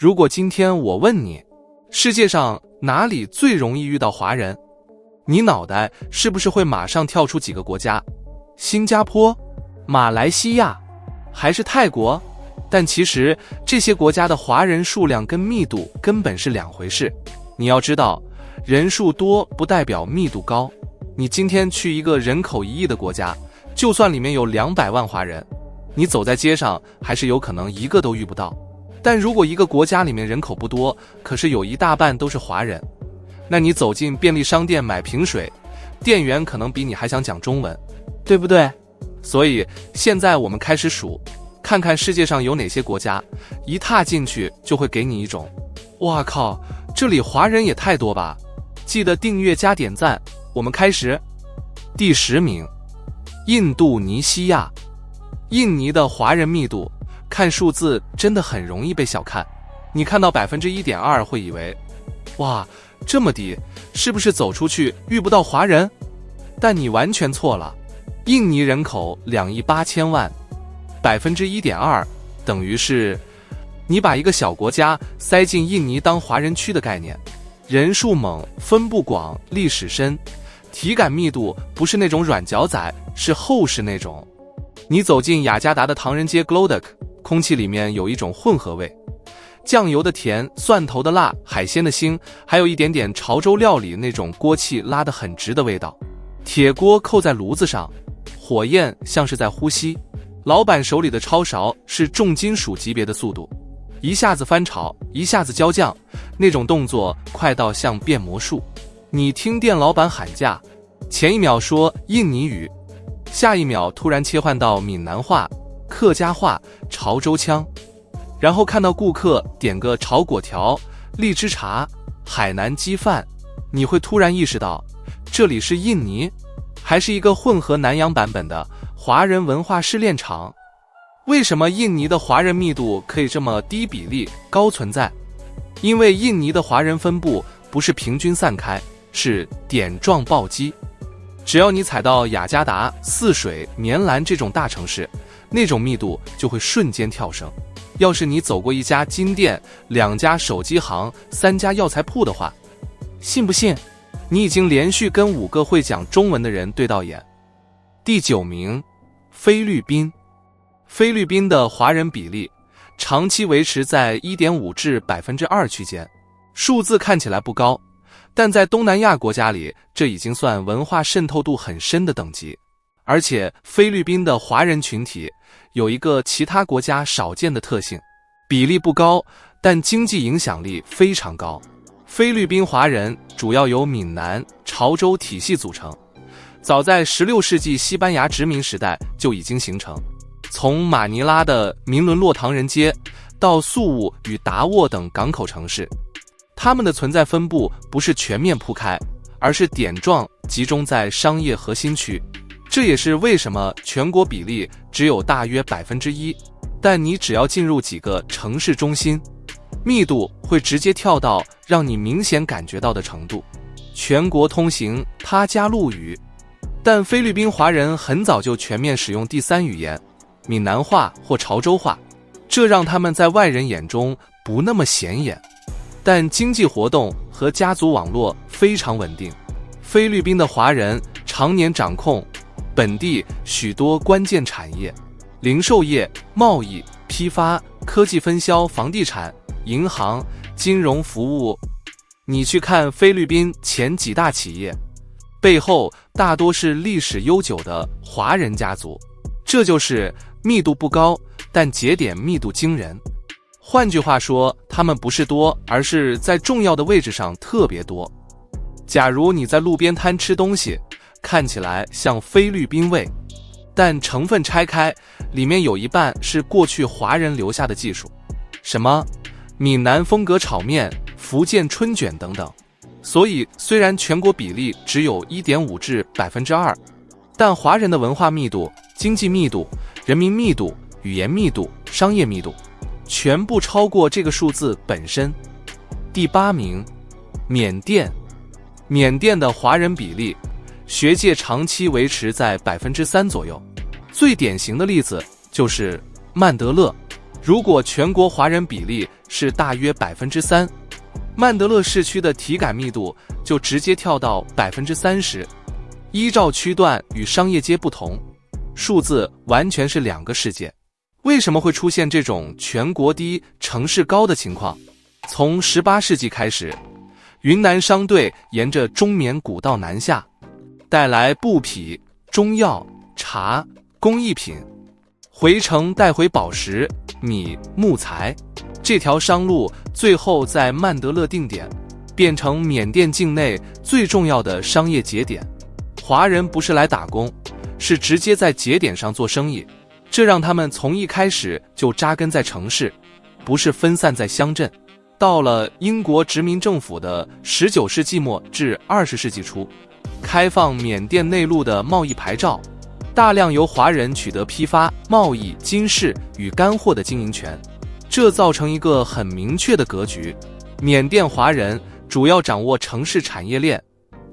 如果今天我問你，世界上哪裡最容易遇到華人，你腦袋是不是會馬上跳出幾個國家？新加坡、馬來西亞，還是泰國？但其實這些國家的華人數量跟密度根本是兩回事。你要知道，人數多不代表密度高。你今天去一個人口1億的國家，就算裡面有200萬華人，你走在街上還是有可能一個都遇不到。但如果一個國家裡面人口不多，可是有一大半都是華人，那你走进便利商店買瓶水，店員可能比你還想講中文，对不对？所以現在我們開始數，看看世界上有哪些國家，一踏進去就會給你一種哇靠，這裡華人也太多吧。記得訂閱加點讚，我們開始。第10名，印度尼西亞。印尼的華人密度，看數字真的很容易被小看。你看到 1.2% 會以為哇，這麼低，是不是走出去遇不到華人？但你完全錯了。印尼人口2億8千萬，1.2%等於是你把一個小國家塞進印尼當華人區的概念。人數猛，分布廣，歷史深，體感密度不是那種軟腳仔，是厚實那種。你走進雅加達的唐人街 Glodok， 空氣裡面有一種混合味，醬油的甜，蒜頭的辣，海鮮的腥，還有一點點潮州料理那種鍋氣拉得很直的味道。鐵鍋扣在爐子上，火焰像是在呼吸，老闆手裡的抄勺是重金屬級別的速度，一下子翻炒，一下子浇醬，那種動作快到像變魔術。你聽店老闆喊價，前一秒說印尼語，下一秒突然切換到閩南話、客家話、潮州腔，然後看到顧客點個炒粿條、荔枝茶、海南雞飯，你會突然意識到，這裡是印尼，還是一個混合南洋版本的華人文化試煉場？為什麼印尼的華人密度可以這麼低比例高存在？因為印尼的華人分布不是平均散開，是點狀暴擊。只要你踩到雅加達、泗水、棉蘭這種大城市，那種密度就會瞬間跳升。要是你走過1家金店、2家手機行、3家藥材鋪的話，信不信你已經連續跟5個會講中文的人對到眼。第9名，菲律賓。菲律賓的華人比例長期維持在 1.5% 至 2% 區間，數字看起來不高，但在東南亞國家裡，這已經算文化滲透度很深的等級。而且菲律賓的華人群體有一個其他國家少見的特性，比例不高，但經濟影響力非常高。菲律賓華人主要由閩南、潮州體系組成，早在16世紀西班牙殖民時代就已經形成。從馬尼拉的明倫洛唐人街到宿務與達沃等港口城市，他們的存在分布不是全面鋪開，而是點狀集中在商業核心區。這也是為什麼全國比例只有大約 1%， 但你只要進入幾個城市中心，密度會直接跳到讓你明顯感覺到的程度。全國通行他加祿語，但菲律賓華人很早就全面使用第3語言閩南話或潮州話，這讓他們在外人眼中不那麼顯眼。但經濟活動和家族網絡非常穩定，菲律賓的華人常年掌控本地許多關鍵產業，零售業、貿易、批發、科技分銷、房地產、銀行、金融服務。你去看菲律賓前幾大企業，背後大多是歷史悠久的華人家族。這就是密度不高，但節點密度驚人。換句話說，他們不是多，而是在重要的位置上特別多。假如你在路邊攤吃東西，看起來像菲律賓味，但成分拆開，裡面有一半是過去華人留下的技術，什麼閩南風格炒麵、福建春捲等等。所以雖然全國比例只有 1.5% 至 2%， 但華人的文化密度、經濟密度、人民密度、語言密度、商業密度全部超過這個數字本身。第8名，緬甸。緬甸的華人比例，學界長期維持在 3% 左右。最典型的例子就是曼德勒，如果全國華人比例是大約 3%， 曼德勒市區的體感密度就直接跳到 30%。依照區段與商業街不同，數字完全是兩個世界。為什麼會出現這種全國低城市高的情況？從18世紀開始，雲南商隊沿着中緬古道南下，帶來布匹、中藥、茶、工藝品，回程帶回寶石、米、木材。這條商路最後在曼德勒定點，變成緬甸境內最重要的商業節點。華人不是來打工，是直接在節點上做生意，這讓他們從一開始就扎根在城市，不是分散在鄉鎮。到了英國殖民政府的19世紀末至20世紀初，開放緬甸內陸的貿易牌照，大量由華人取得批發、貿易、金飾與乾貨的經營權。這造成一個很明確的格局：緬甸華人主要掌握城市產業鏈，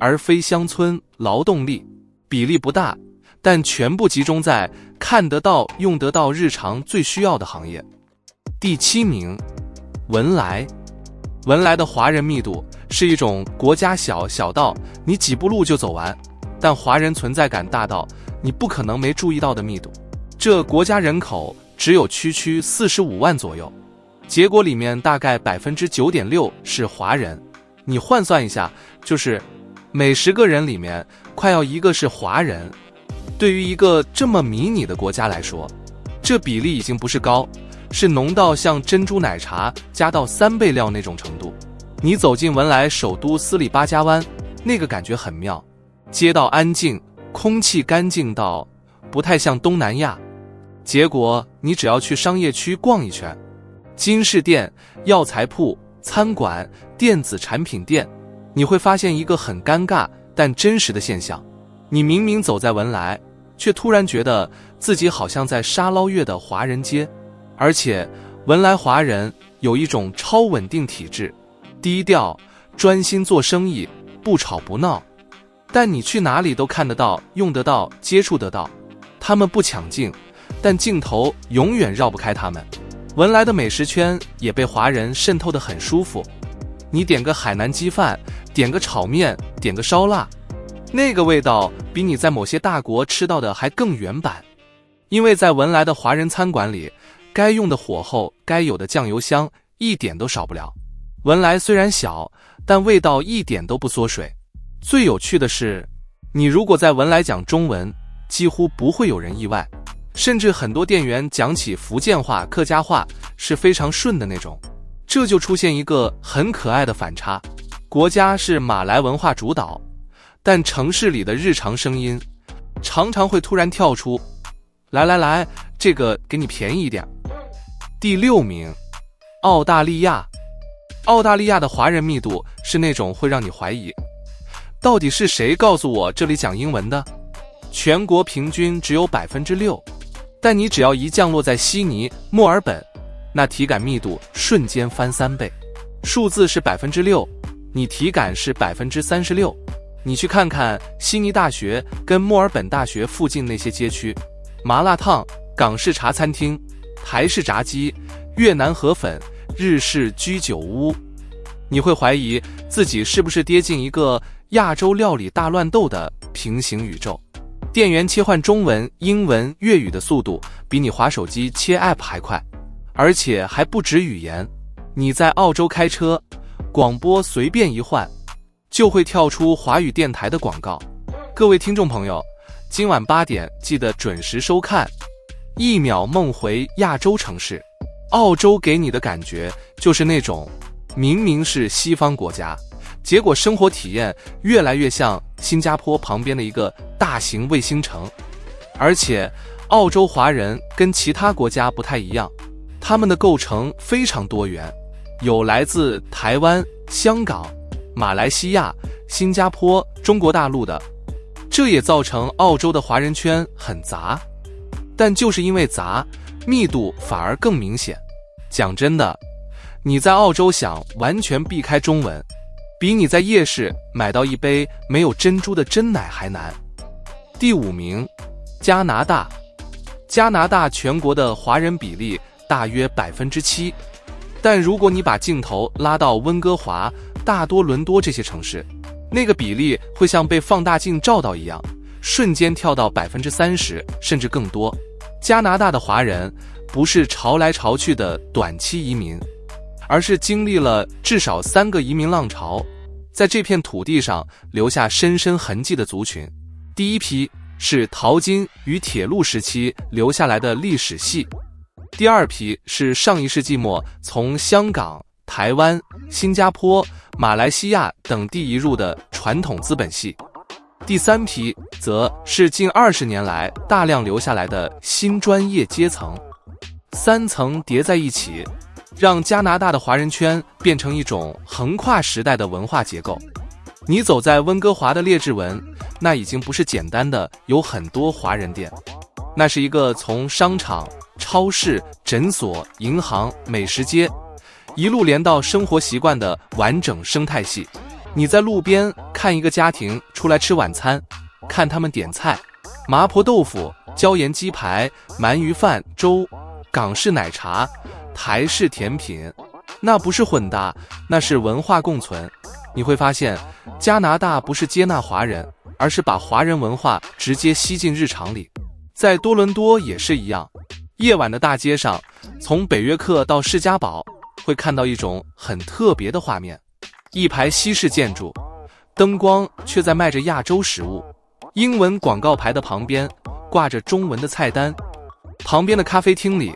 而非鄉村勞動力，比例不大，但全部集中在看得到、用得到日常最需要的行業。第7名，文萊。文萊的華人密度是一種國家小到你幾步路就走完，但華人存在感大到你不可能沒注意到的密度。這國家人口只有區45萬左右，結果裡面大概 9.6% 是華人。你換算一下，就是每10個人裡面快要1個是華人。對於一個這麼迷你的國家來說，這比例已經不是高，是濃到像珍珠奶茶加到3倍料那種程度。你走進文萊首都斯里巴加灣，那個感覺很妙，街道安靜，空氣乾淨到不太像東南亞。結果你只要去商業區逛一圈，金飾店、藥材鋪、餐館、電子產品店，你會發現一個很尷尬但真實的現象：你明明走在文萊，卻突然覺得自己好像在沙撈越的華人街。而且文萊華人有一種超穩定體質，低調專心做生意，不吵不鬧，但你去哪裡都看得到、用得到、接觸得到。他們不搶鏡，但鏡頭永遠繞不開他們。文萊的美食圈也被華人滲透得很舒服，你點個海南雞飯，點個炒麵，點個燒臘，那個味道比你在某些大國吃到的還更原版。因為在文萊的華人餐館裡，該用的火候、該有的醬油香一點都少不了。文萊雖然小，但味道一點都不縮水。最有趣的是，你如果在文萊講中文，幾乎不會有人意外，甚至很多店員講起福建話、客家話是非常順的那種。這就出現一個很可愛的反差：國家是馬來文化主導，但城市裡的日常聲音常常會突然跳出來，這個給你便宜一點。第6名，澳大利亞。澳大利亞的華人密度是那種會讓你懷疑，到底是誰告訴我這裡講英文的？全國平均只有 6%， 但你只要一降落在悉尼、墨爾本，那體感密度瞬間翻3倍。數字是 6%， 你體感是 36%。你去看看悉尼大學跟墨爾本大學附近那些街區，麻辣燙、港式茶餐廳、台式炸雞、越南河粉、日式居酒屋，你會懷疑自己是不是跌進一個亞洲料理大亂鬥的平行宇宙。店員切換中文、英文、粵語的速度比你滑手機切 App 還快，而且還不止語言。你在澳洲開車，廣播隨便一換，就會跳出華語電台的廣告。各位聽眾朋友，今晚8點記得準時收看1秒夢回亞洲城市。澳洲給你的感覺就是那種明明是西方國家，結果生活體驗越来越像新加坡旁邊的一個大型衛星城。而且澳洲華人跟其他國家不太一樣，他們的構成非常多元，有來自台灣、香港、馬來西亞、新加坡、中國大陸的，這也造成澳洲的華人圈很雜。但就是因為雜，密度反而更明顯。講真的，你在澳洲想完全避開中文，比你在夜市買到一杯沒有珍珠的珍奶還難。第5名，加拿大。加拿大全國的華人比例大約7%。但如果你把鏡頭拉到溫哥華、大多倫多這些城市，那個比例會像被放大鏡照到一樣，瞬間跳到30%甚至更多。加拿大的華人不是潮來潮去的短期移民，而是經歷了至少3個移民浪潮，在這片土地上留下深深痕跡的族群。第一批是淘金與鐵路時期留下來的歷史系，第二批是上一世紀末從香港、台灣、新加坡、馬來西亞等地移入的傳統資本系，第三批則是近20年來大量留下來的新專業階層。3層疊在一起，讓加拿大的華人圈變成一種橫跨時代的文化結構。你走在溫哥華的列治文，那已經不是簡單的有很多華人店，那是一個從商場、超市、診所、銀行、美食街一路連到生活習慣的完整生態系。你在路邊看一個家庭出來吃晚餐，看他們點菜，麻婆豆腐、椒鹽雞排、鳗魚飯、粥、港式奶茶、台式甜品，那不是混搭，那是文化共存。你會發現，加拿大不是接納華人，而是把華人文化直接吸進日常裡。在多倫多也是一樣，夜晚的大街上，從北約克到士嘉堡，會看到一種很特別的畫面：一排西式建築，燈光卻在賣着亞洲食物。英文廣告牌的旁邊掛着中文的菜單，旁邊的咖啡廳裡，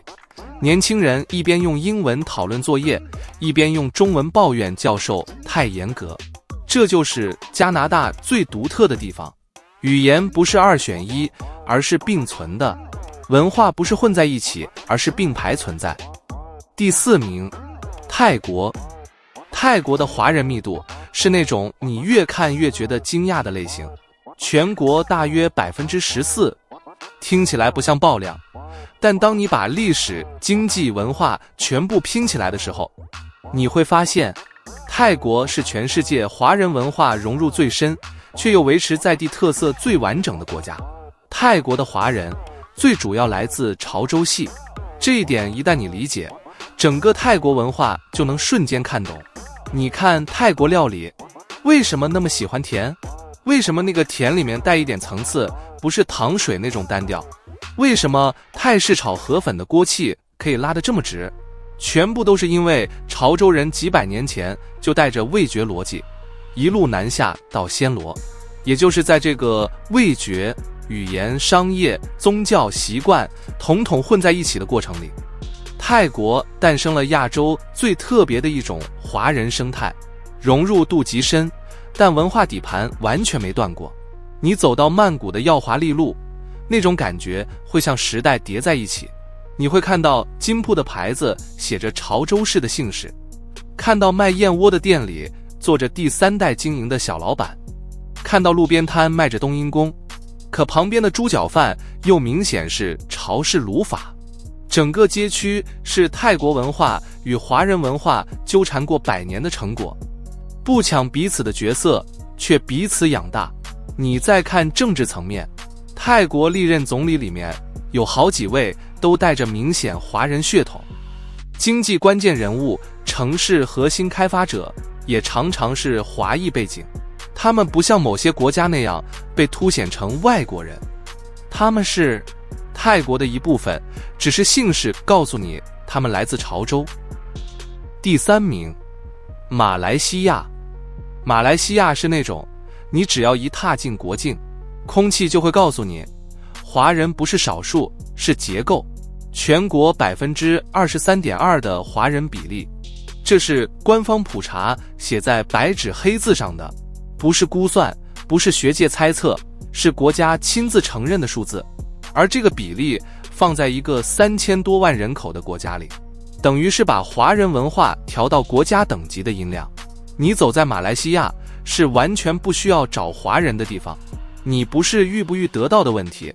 年輕人一邊用英文討論作業，一邊用中文抱怨教授太嚴格。這就是加拿大最獨特的地方，語言不是2選1，而是並存的；文化不是混在一起，而是並排存在。第4名，泰國。泰國的華人密度是那種你越看越覺得驚訝的類型，全國大約14%，聽起來不像爆量，但當你把歷史、經濟、文化全部拼起來的時候，你會發現，泰國是全世界華人文化融入最深，卻又維持在地特色最完整的國家。泰國的華人最主要來自潮州系，這一點一旦你理解，整個泰國文化就能瞬間看懂。你看泰國料理，為什麼那麼喜歡甜？為什麼那個甜裡面帶一點層次，不是糖水那種單調？為什麼泰式炒河粉的鍋氣可以拉得這麼直？全部都是因為潮州人幾百年前就帶着味覺邏輯，一路南下到暹羅，也就是在這個味覺、語言、商業、宗教、習慣統統混在一起的過程裡，泰國誕生了亞洲最特別的一種華人生態，融入度極深，但文化底盤完全沒斷過。你走到曼谷的耀華麗路，那種感覺會像時代疊在一起。你會看到金鋪的牌子寫着潮州式的姓氏，看到賣燕窩的店裡坐着第3代經營的小老闆，看到路邊攤賣着冬陰功，可旁邊的豬腳飯又明顯是潮式滷法。整個街區是泰國文化與華人文化糾纏過100年的成果，不搶彼此的角色，卻彼此養大。你再看政治層面，泰國歷任總理裡面有好幾位都帶着明顯華人血統，經濟關鍵人物、城市核心開發者也常常是華裔背景。他們不像某些國家那樣被凸顯成外國人，他們是泰國的一部分，只是姓氏告訴你他們來自潮州。第3名，馬來西亞。馬來西亞是那种你只要一踏進國境，空氣就會告訴你，華人不是少數，是結構。全國23.2%的華人比例，這是官方普查寫在白紙黑字上的，不是估算，不是學界猜測，是國家親自承認的數字。而這個比例放在一個3000多萬人口的國家裡，等於是把華人文化調到國家等級的音量。你走在馬來西亞，是完全不需要找華人的地方。你不是遇不遇得到的問題，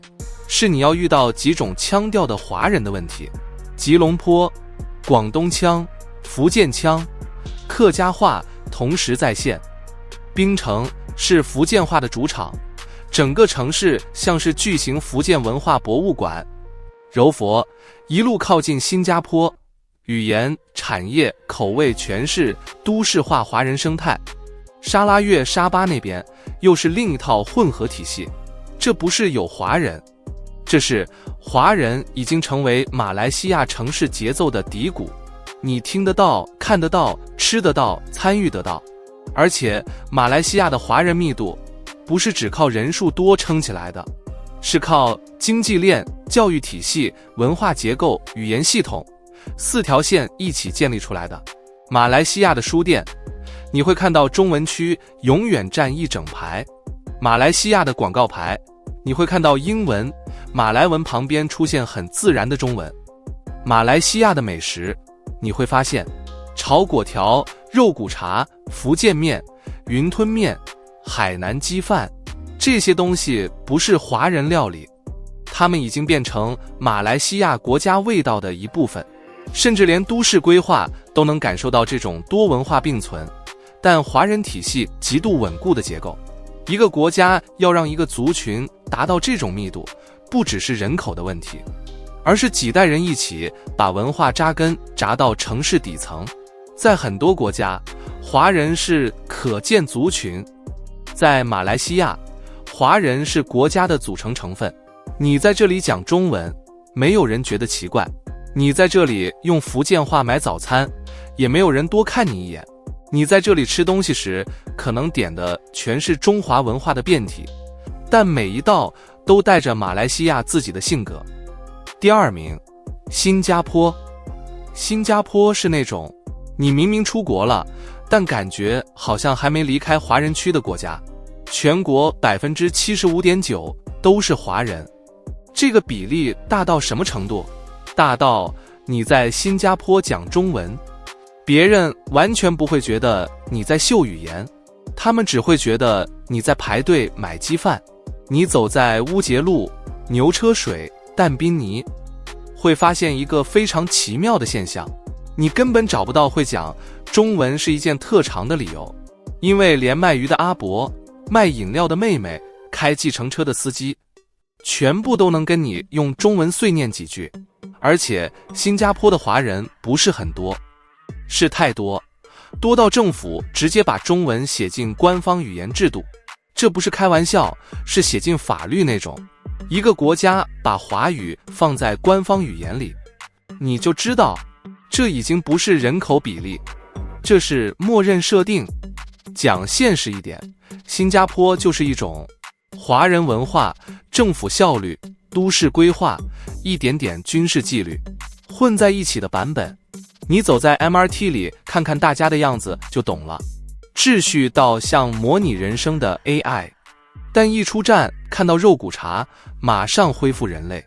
是你要遇到幾種腔調的華人的問題。吉隆坡、廣東腔、福建腔、客家話同時在線。檳城是福建話的主場，整個城市像是巨型福建文化博物館。柔佛一路靠近新加坡，語言、產業、口味全是都市化華人生態。沙拉越、沙巴那邊又是另一套混合體系。這不是有華人，這是華人已經成為馬來西亞城市節奏的底骨，你聽得到、看得到、吃得到、參與得到。而且馬來西亞的華人密度不是只靠人數多撐起來的，是靠經濟鏈、教育體系、文化結構、語言系統4條線一起建立出來的。馬來西亞的書店，你會看到中文區永遠占一整排。馬來西亞的廣告牌，你會看到英文、馬來文旁邊出現很自然的中文。馬來西亞的美食，你會發現炒粿條、肉骨茶、福建麵、雲吞麵、海南雞飯，這些東西不是華人料理，它們已經變成馬來西亞國家味道的一部分，甚至連都市規劃都能感受到這種多文化並存，但華人體系極度穩固的結構。一個國家要讓一個族群達到這種密度，不只是人口的問題，而是幾代人一起把文化扎根扎到城市底層。在很多國家，華人是可見族群，在馬來西亞，華人是國家的組成成分。你在這裡講中文，沒有人覺得奇怪；你在這裡用福建話買早餐，也沒有人多看你一眼。你在這裡吃東西時，可能點的全是中華文化的變體，但每一道都帶着馬來西亞自己的性格。第2名，新加坡。新加坡是那種你明明出國了，但感覺好像還沒離開華人區的國家。全國 75.9% 都是華人，這個比例大到什麼程度？大到你在新加坡講中文，別人完全不會覺得你在秀語言，他們只會覺得你在排隊買雞飯。你走在烏節路、牛車水、但賓尼，會發現一個非常奇妙的現象，你根本找不到會講中文是一件特長的理由，因為連賣魚的阿伯、賣飲料的妹妹、開計程車的司機，全部都能跟你用中文碎念幾句。而且新加坡的華人不是很多，是太多，多到政府直接把中文寫進官方語言制度。這不是開玩笑，是寫進法律那種。一個國家把華語放在官方語言裡，你就知道這已經不是人口比例，這是默認設定。講現實一點，新加坡就是一種華人文化、政府效率、都市規劃、一點點軍事紀律混在一起的版本。你走在 MRT 裡看看大家的樣子就懂了，秩序到像模擬人生的 AI， 但一出站看到肉骨茶，馬上恢復人類。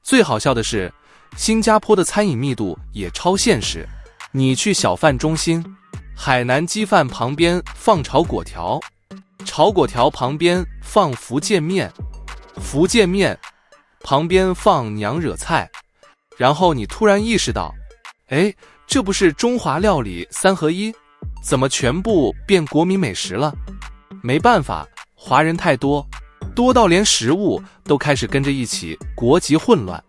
最好笑的是，新加坡的餐飲密度也超現實。你去小販中心，海南雞飯旁邊放炒粿條，炒粿條旁邊放福建麵，福建麵旁邊放娘惹菜，然後你突然意識到，哎，這不是中華料理3合1？怎麼全部變國民美食了？沒辦法，華人太多，多到連食物都開始跟着一起國籍混亂。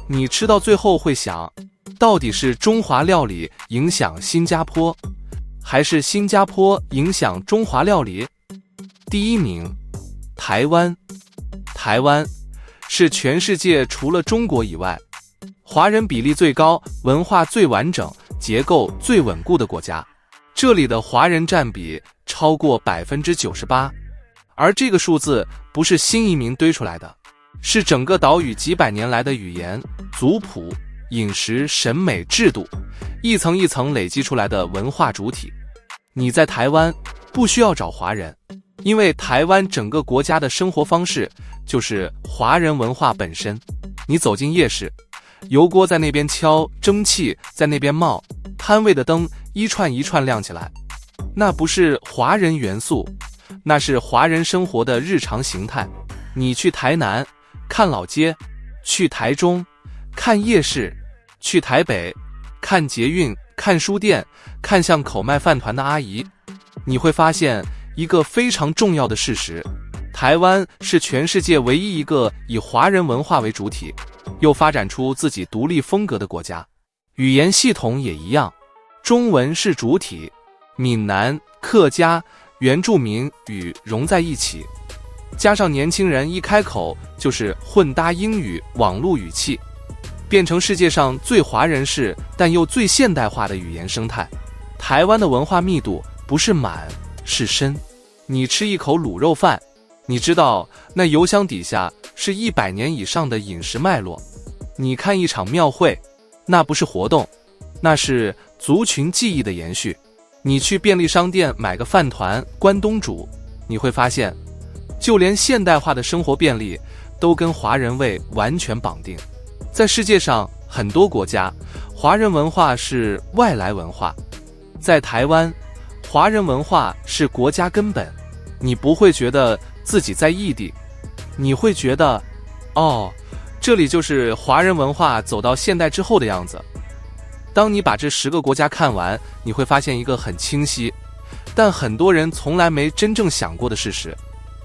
你吃到最後會想，到底是中華料理影響新加坡，還是新加坡影響中華料理？第1名，台灣。台灣是全世界除了中國以外，華人比例最高、文化最完整、結構最穩固的國家。這裡的華人佔比超過 98%， 而這個數字不是新移民堆出來的，是整個島嶼幾百年來的語言、族譜、飲食、審美、制度，一層一層累積出來的文化主體。你在台灣不需要找華人，因為台灣整個國家的生活方式就是華人文化本身。你走進夜市，油鍋在那邊敲，蒸汽在那邊冒，攤位的燈一串一串亮起來，那不是華人元素，那是華人生活的日常形態。你去台南看老街，去台中看夜市，去台北看捷運，看書店，看巷口賣飯糰的阿姨，你會發現一個非常重要的事實，台灣是全世界唯一一個以華人文化為主體，又發展出自己獨立風格的國家。語言系統也一樣，中文是主體，閩南、客家、原住民語融在一起，加上年輕人一開口就是混搭英語、網絡語氣，變成世界上最華人式但又最現代化的語言生態。台灣的文化密度不是滿，是深。你吃一口滷肉飯，你知道那油箱底下是100年以上的飲食脈絡。你看一場廟會，那不是活動，那是族群記憶的延續。你去便利商店買個飯糰、關東煮，你會發現，就連現代化的生活便利都跟華人味完全綁定。在世界上很多國家，華人文化是外來文化，在台灣，華人文化是國家根本。你不會覺得自己在異地，你會覺得，哦，這裡就是華人文化走到現代之後的樣子。當你把這10個國家看完，你會發現一個很清晰，但很多人從來沒真正想過的事實：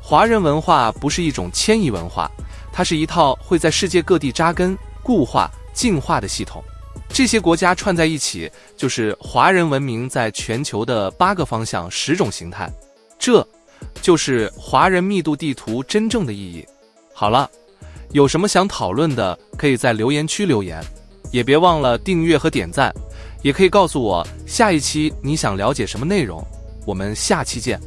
華人文化不是一種遷移文化，它是一套會在世界各地扎根、固化、進化的系統。這些國家串在一起，就是華人文明在全球的8個方向、10種形態。這就是華人密度地圖真正的意義。好了，有什麼想討論的，可以在留言區留言，也別忘了訂閱和點讚，也可以告訴我下一期你想了解什麼內容。我們下期見。